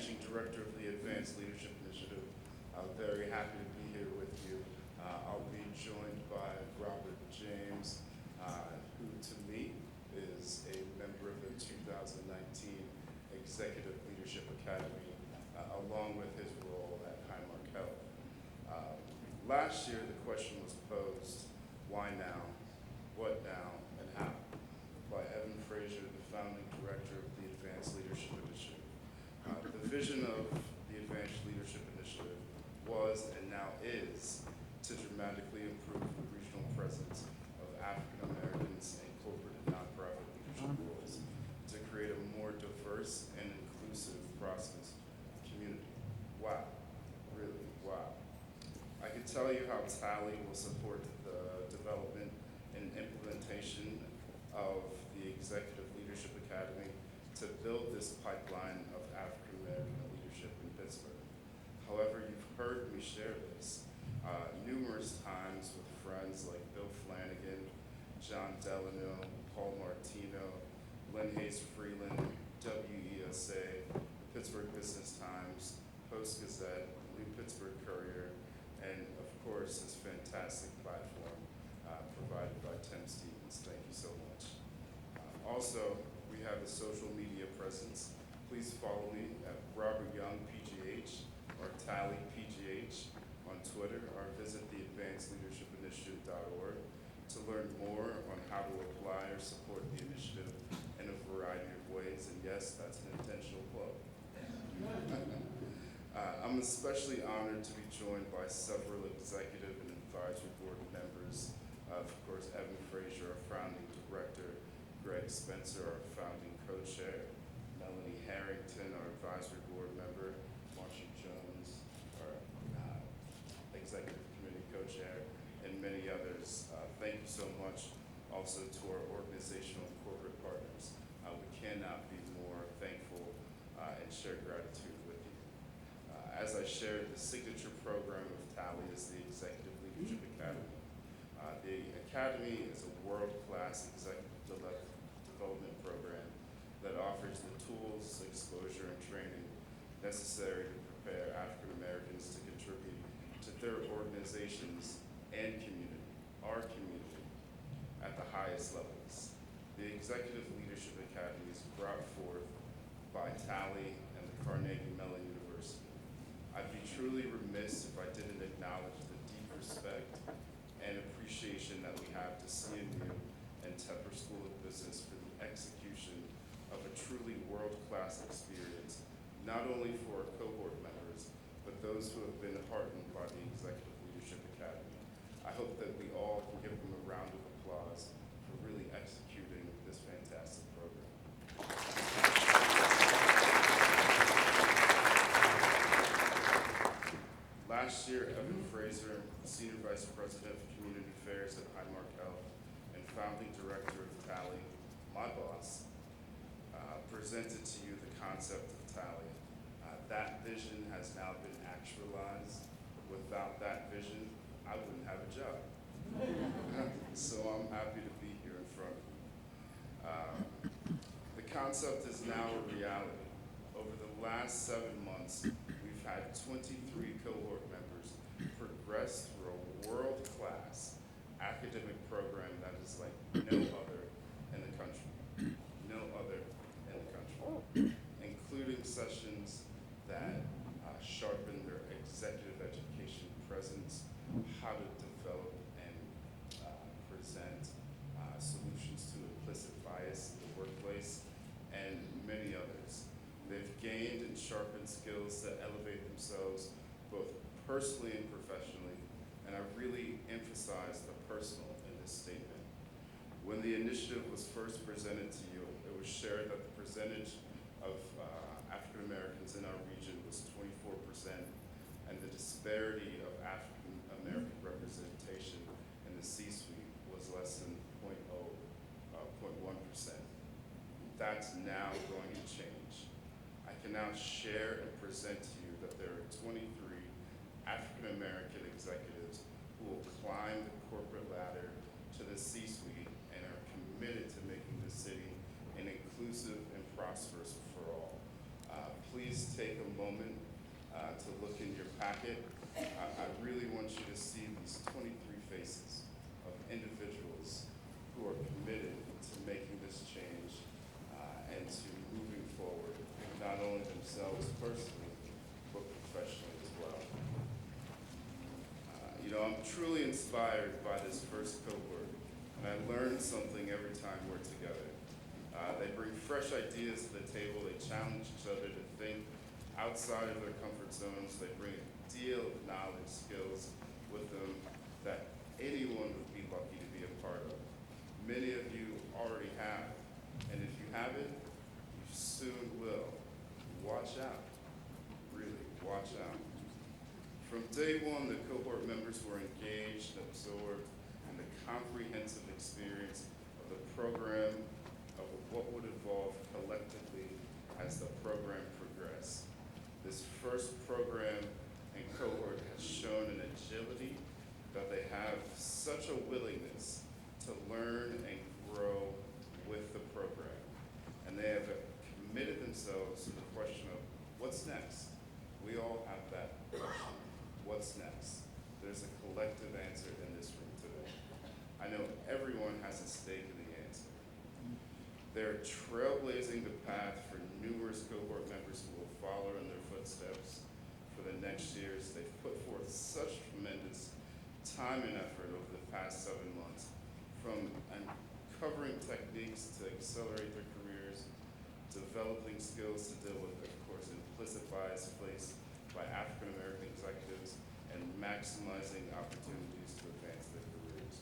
Managing Director of the Advanced Leadership Initiative. I'm very happy to be here with you. I'll be joined by Robert James, who to me is a member of the 2019 Executive Leadership Academy, along with his role at Highmark Health. Last year, the question was posed, why now, what now, and how, by Evan Frazier, the founding director of the Advanced Leadership Initiative. The vision of the Advanced Leadership Initiative was and now is to dramatically improve the regional presence of African Americans in corporate and nonprofit leadership roles, to create a more diverse and inclusive process community. Wow, really, wow. I can tell you how TALI will support the development and implementation of the Executive Leadership Academy to build this pipeline of African American leadership in Pittsburgh. However, you've heard me share this numerous times with friends like Bill Flanagan, John Delano, Paul Martino, Lynn Hayes Freeland, WESA, Pittsburgh Business Times, Post Gazette, New Pittsburgh Courier, and of course this fantastic platform provided by Tim Stevens. Thank you so much. Also, we have a social media presence. Please follow me at Robert Young PGH or TALI PGH on Twitter, or visit the advancedleadershipinitiative.org to learn more on how to apply or support the initiative in a variety of ways. And yes, that's an intentional plug. I'm especially honored to be joined by several executive and advisory board members. Of course, Evan Frazier, our founding director, Greg Spencer, our founding co-chair, Melanie Harrington, our advisory board member, Marcia Jones, our executive committee co-chair, and many others. Thank you so much also to our organizational and corporate partners. We cannot be more thankful and share gratitude with you. As I shared, the signature program of TALI is the Executive Leadership Academy. The Academy is a world-class executive development program that offers the tools, exposure, and training necessary to prepare African Americans to contribute to their organizations and community, our community, at the highest levels. The Executive Leadership Academy is brought forth by TALI and the Carnegie Mellon University. I'd be truly remiss if I didn't acknowledge the deep respect and appreciation that we have to CMU and Tepper School of Business for the execution of a truly world-class experience, not only for our cohort members, but those who have been heartened by the Executive Leadership Academy. I hope that we all can give them a round of applause for really executing this fantastic program. Last year, Evan Frazier, Senior Vice President of Community Affairs at Highmark Health and founding director of TALI, my boss, presented to you the concept of TALI. That vision has now been actualized. Without that vision, I wouldn't have a job. So I'm happy to be here in front of you. The concept is now a reality. Over the last 7 months, we've had 23 cohort members progress through a world-class academic program that is like no other in the country. No other in the country. Including sessions that sharpen their executive education presence, how to develop and present solutions to implicit bias in the workplace, and many others. They've gained and sharpened skills that elevate themselves both personally and professionally, and I really emphasize the personal in this statement. When the initiative was first presented to you, it was shared that the percentage of African Americans in our region was 24%, and the disparity of African American representation in the C-suite was less than 0.1%. That's now going to change. I can now share and present to you that there are 23 African American executives who will climb the corporate ladder to the C-suite and are committed to making the city an inclusive and prosperous for all. please take a moment to look in your packet. I really want you to see these 23 faces of individuals who are committed to making this change and to moving forward, not only themselves personally, but professionally as well. I'm truly inspired by this first cohort, and I learn something every time we're together. They bring fresh ideas to the table. They challenge each other to think outside of their comfort zones. They bring a deal of knowledge, skills with them that anyone would be lucky to be a part of. Many of you already have, and if you haven't, you soon will. Watch out, really, watch out. From day one, the cohort members were engaged and absorbed in the comprehensive experience of the program, of what would evolve collectively as the program progressed. This first program and cohort has shown an agility that they have such a willingness to learn and grow with the program. And they have committed themselves to the question of what's next? We all have that question. What's next? There's a collective answer in this room today. I know everyone has a stake in the answer. They're trailblazing the path for numerous cohort members who will follow in their footsteps for the next years. They've put forth such tremendous time and effort over the past 7 months, from uncovering techniques to accelerate their careers, developing skills to deal with, of course, implicit bias placed by African American executives, and maximizing opportunities to advance their careers.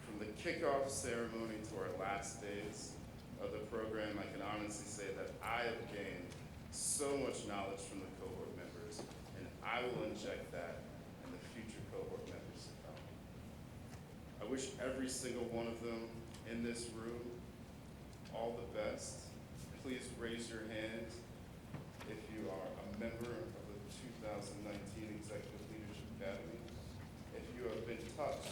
From the kickoff ceremony to our last days of the program, I can honestly say that I have gained so much knowledge from the cohort members, and I will inject that in the future cohort members to come. I wish every single one of them in this room all the best. Please raise your hand if you are a member of the 2019 Executive Leadership Academy. If you have been touched,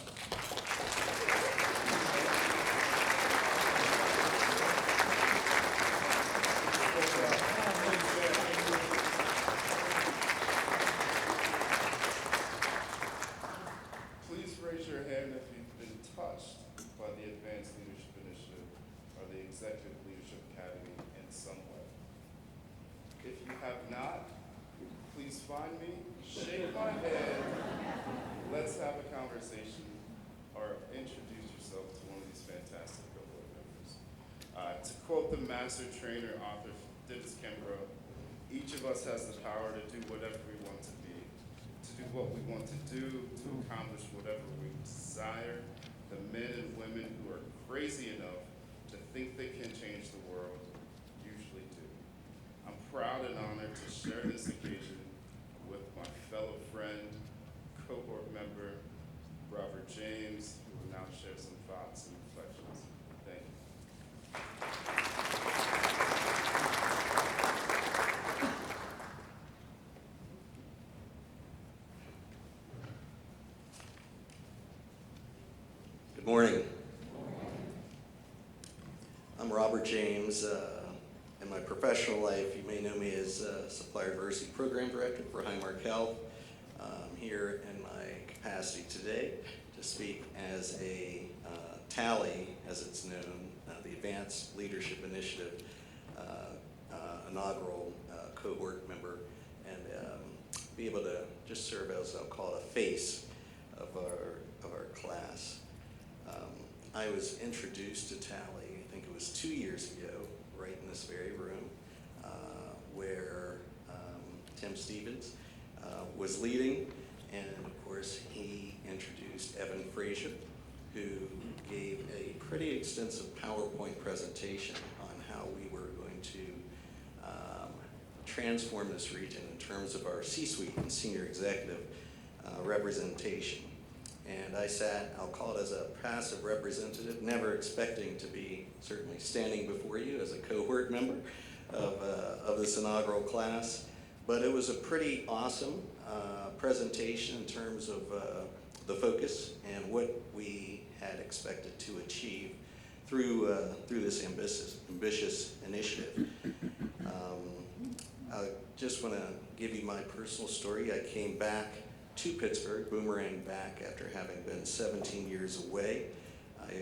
please raise your hand if you've been touched by the Advanced Leadership Initiative or the Executive Leadership Academy in some way. If you have not, please find me, shake my hand, let's have a conversation, or introduce yourself to one of these fantastic cohort members. To quote the master trainer, author Dennis Kimbrough, each of us has the power to do whatever we want to be, to do what we want to do, to accomplish whatever we desire. The men and women who are crazy enough to think they can change the world usually do. I'm proud and honored to share this occasion with my fellow friend, cohort member, Robert James, who will now share some thoughts and reflections. Thank you. Good morning. I'm Robert James. In my professional life, you may know me as Supplier Diversity Program Director for Highmark Health. I'm here in my capacity today to speak as a TALI, as it's known, the Advanced Leadership Initiative inaugural cohort member, and be able to just serve as, I'll call it, a face of our class. I was introduced to TALI, I think it was 2 years ago, right in this very room, where Tim Stevens was leading, and of course he introduced Evan Frazier, who gave a pretty extensive PowerPoint presentation on how we were going to transform this region in terms of our C-suite and senior executive representation. And I sat, I'll call it as a passive representative, never expecting to be certainly standing before you as a cohort member of this inaugural class. But it was a pretty awesome presentation in terms of the focus and what we had expected to achieve through this ambitious initiative. I just want to give you my personal story. I came back to Pittsburgh, boomeranged back after having been 17 years away. I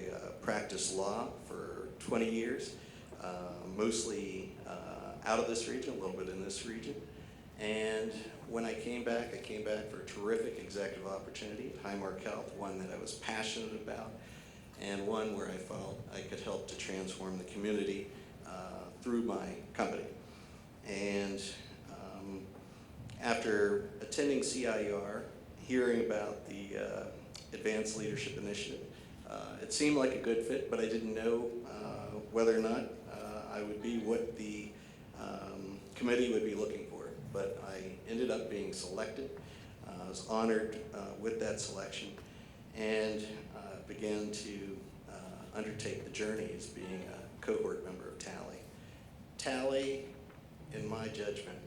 practiced law for 20 years, mostly out of this region, a little bit in this region. And when I came back for a terrific executive opportunity at Highmark Health, one that I was passionate about, and one where I felt I could help to transform the community through my company. And after attending CEIR, hearing about the Advanced Leadership Initiative, it seemed like a good fit, but I didn't know whether or not I would be what the committee would be looking for. But I ended up being selected. I was honored with that selection, and began to undertake the journey as being a cohort member of TALI. TALI, in my judgment,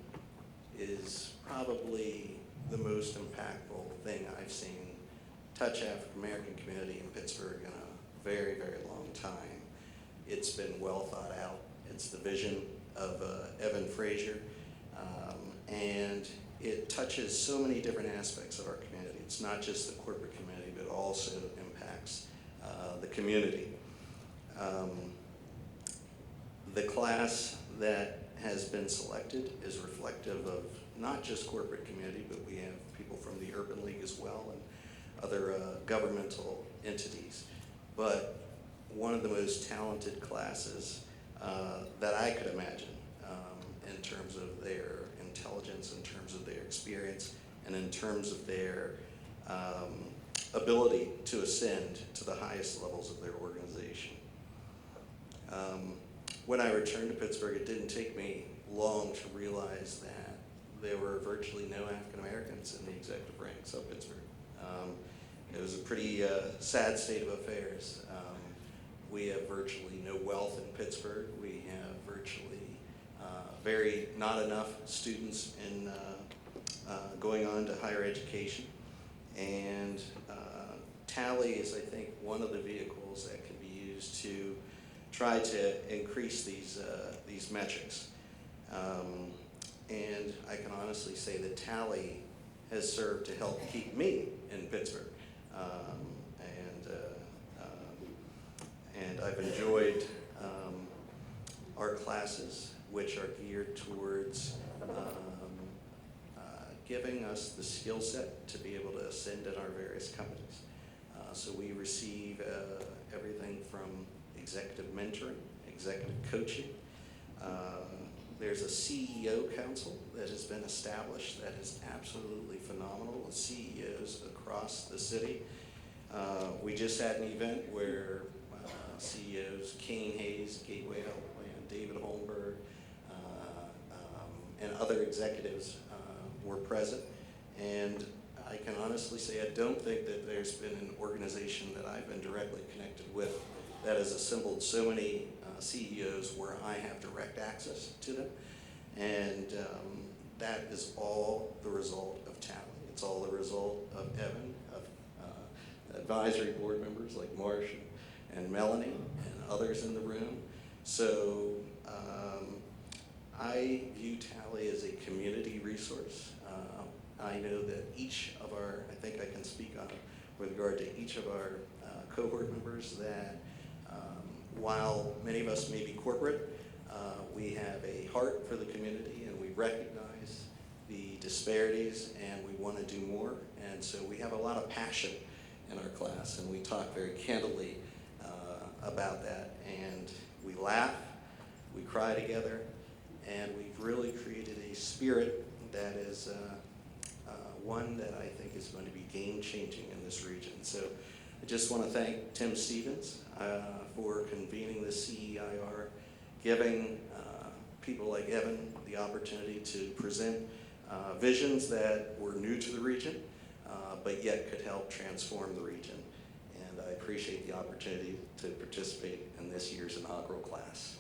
is probably the most impactful thing I've seen touch African American community in Pittsburgh in a very, very long time. It's been well thought out. It's the vision of Evan Frazier, and it touches so many different aspects of our community. It's not just the corporate community, but also impacts the community. The class that has been selected is reflective of not just corporate community, but we have people from the Urban League as well and other governmental entities. But one of the most talented classes that I could imagine in terms of their intelligence, in terms of their experience, and in terms of their ability to ascend to the highest levels of their organization. When I returned to Pittsburgh, it didn't take me long to realize that there were virtually no African Americans in the executive ranks of Pittsburgh. It was a pretty sad state of affairs. We have virtually no wealth in Pittsburgh. We have virtually not enough students in going on to higher education. And TALI is, I think, one of the vehicles that can be used to try to increase these metrics. And I can honestly say that TALI has served to help keep me in Pittsburgh. And I've enjoyed our classes, which are geared towards giving us the skill set to be able to ascend in our various companies. So we receive everything from executive mentoring, executive coaching. There's a CEO council that has been established that is absolutely phenomenal with CEOs across the city. We just had an event where CEOs Kane Hayes, Gateway Health Plan, David Holmberg, and other executives were present. And I can honestly say I don't think that there's been an organization that I've been directly connected with that has assembled so many CEOs where I have direct access to them. And that is all the result of TALI. It's all the result of Evan, of advisory board members like Marsh and Melanie and others in the room. So I view TALI as a community resource. I know that each of our, I think I can speak on with regard to each of our cohort members that while many of us may be corporate, we have a heart for the community and we recognize the disparities and we want to do more. And so we have a lot of passion in our class and we talk very candidly about that. And we laugh, we cry together, and we've really created a spirit that is one that I think is going to be game-changing in this region. So I just want to thank Tim Stevens for convening the CEIR, giving people like Evan the opportunity to present visions that were new to the region, but yet could help transform the region. And I appreciate the opportunity to participate in this year's inaugural class.